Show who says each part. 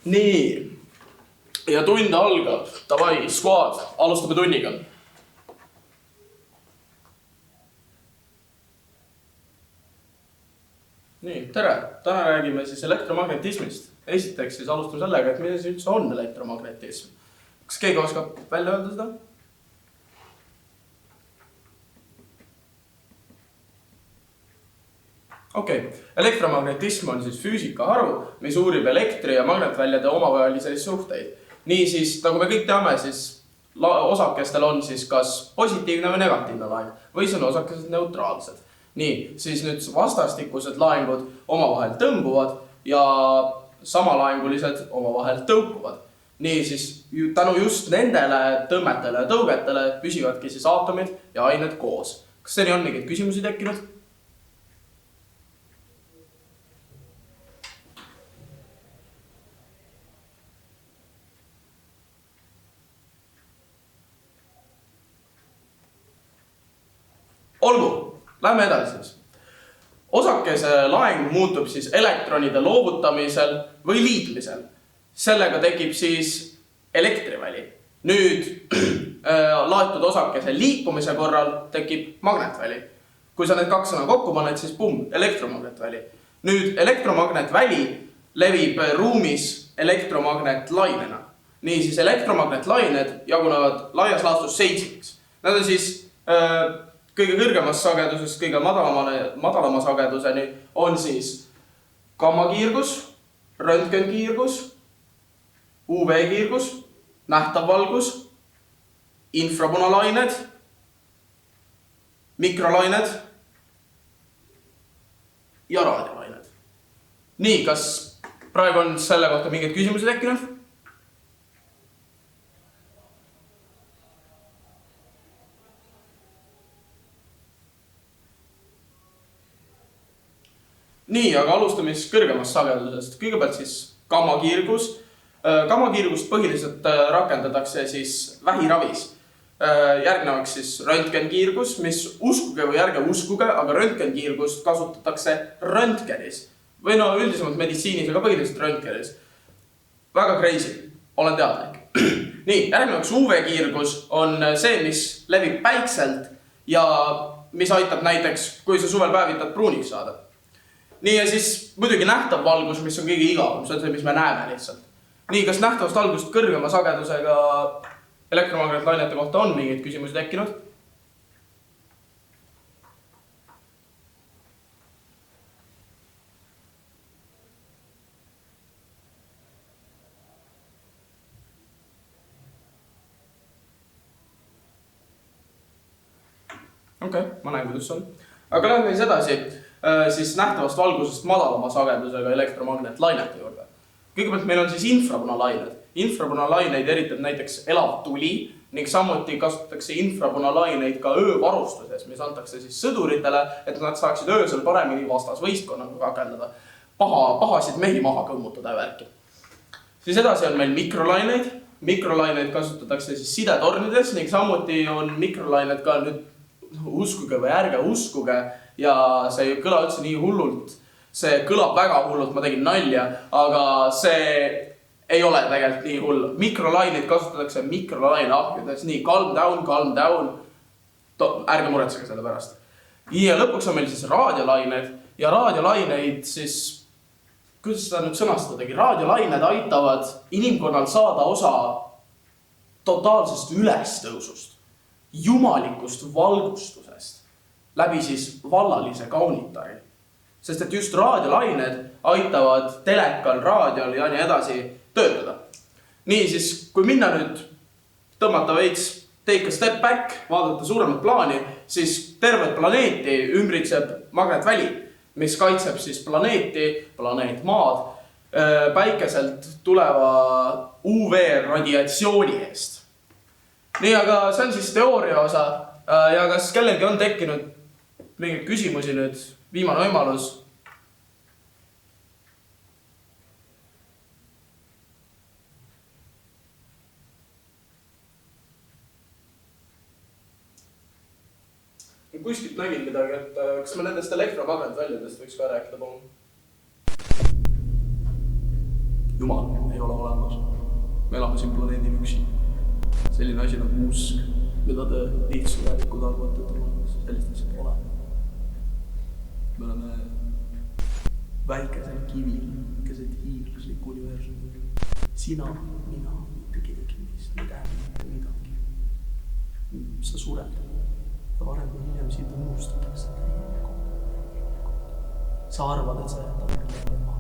Speaker 1: Nii. Ja tund algab. Davai, squad. Alustame tunniga. Nii, tere. Täna räägime siis elektromagnetismist. Esiteks siis alustame sellega, et mida see üldse on elektromagnetism. Kas keegi oskab välja öelda seda? Okei. Elektromagnetism on siis füüsikaharu, mis uurib elektri- ja magnetväljade omavahelisi suhteid. Nii siis, nagu me kõik teame, siis osakestel on siis kas positiivne või negatiivne laeng või see on osakesed neutraalsed. Nii, siis nüüd vastastikused laengud omavahel tõmbuvad ja samalaengulised omavahel tõukuvad. Nii siis tänu just nendele tõmmetele ja tõugetele püsivadki siis aatomid ja ained koos. Kas seni on mingeid küsimusi tekkinud? Olgu, lähme edasi siis. Osakese laeng muutub siis elektronide loovutamisel või liitmisel. Sellega tekib siis elektriväli. Nüüd laetud osakese liikumise korral tekib magnetväli. Kui sa need kaks sõna kokku paned, siis elektromagnetväli. Nüüd elektromagnetväli levib ruumis elektromagnetlainena. Nii siis elektromagnetlained jagunevad laias laastus 7. Nad on siis kõige kõrgemast sagedusest kõige madalama sageduseni on siis gammakiirgus, röntgenkiirgus, UV-kiirgus, nähtav valgus, infrapunalained, mikrolained ja raadiolained. Nii, kas praegu on selle kohta mingeid küsimusi tekkinud? Nii, aga alustame siis kõrgemast sagedusest. Kõigepealt siis gammakiirgus. Gammakiirgust põhiliselt rakendatakse siis vähiravis. Järgnevaks siis röntgenkiirgus, mis uskuge või ärge uskuge, aga röntgenkiirgust kasutatakse röntgenis. Või no üldisemalt meditsiinis, aga põhiliselt röntgenis. Väga crazy, olen teadlik. Nii, järgnevaks UV-kiirgus on see, mis levib päikselt ja mis aitab näiteks, kui sa suvel päevitad pruuniks saada. Nii ja siis muidugi nähtav valgus, mis on kõige igavam, see on see, mis me näeme lihtsalt. Nii, kas nähtavast valgust kõrgema sagedusega elektromagnetlainete kohta on mingeid küsimusi tekkinud? Okei, ma näen, kuidas on. Aga lähme siis edasi siis nähtavast valgusest madalama sagedusega elektromagnetlainete juurde. Kõigepealt meil on siis infrapunalained. Infrapunalaineid eritab näiteks elav tuli ning samuti kasutatakse infrapunalaineid ka öövarustuses, mis antakse siis sõduritele, et nad saaksid öösel paremini vastasvõistkonnaga kakeldada. Pahasid mehi maha kõmmutada ja värki. Siis edasi on meil mikrolaineid. Mikrolaineid kasutatakse siis sidetornides ning samuti on mikrolained ka nüüd uskuge või ärge uskuge ja see ei kõla üldse nii hullult. See kõlab väga hullult, ma tegin nalja, aga see ei ole tegelikult nii hull. Mikrolaineid kasutatakse mikrolaine ahjudes, nii calm down. Ärge muretsege selle pärast. Ja lõpuks on meil siis raadiolained ja raadiolaineid siis, kuidas seda nüüd sõnastadagi, raadiolained aitavad inimkonnal saada osa totaalsest ülestõusust, jumalikust valgustusest läbi siis vallalise kaunitari. Sest et just raadiolained aitavad telekal, raadiol ja nii edasi töötada. Nii siis, kui minna nüüd tõmmata veits take a step back, vaadata suuremat plaani, siis tervet planeeti ümbritseb magnetväli, mis kaitseb siis planeet Maad, päikeselt tuleva UV-radiatsiooni eest. Nii, aga see on siis teooria osa ja kas kellelgi on tekkinud mingeid küsimusi nüüd, viimane võimalus? Kuskilt nägin midagi, et kas me nendest elektromagnetväljadest võiks ka rääkida, palun? Jumal ei ole olemas. Me elame siin planeedil üksi. Selline asi nagu usk, mida te lihtsuvälikud arvate, et olemas. Sellist asja pole. Me oleme väikesel kivil, keset hiiglaslik universumil. Sina, mina, mitte keegi meist, mitte midagi. Sa sured ja varem kui hiljem sind unustatakse täielikult. Sa arvad, et sa jätad meile maha.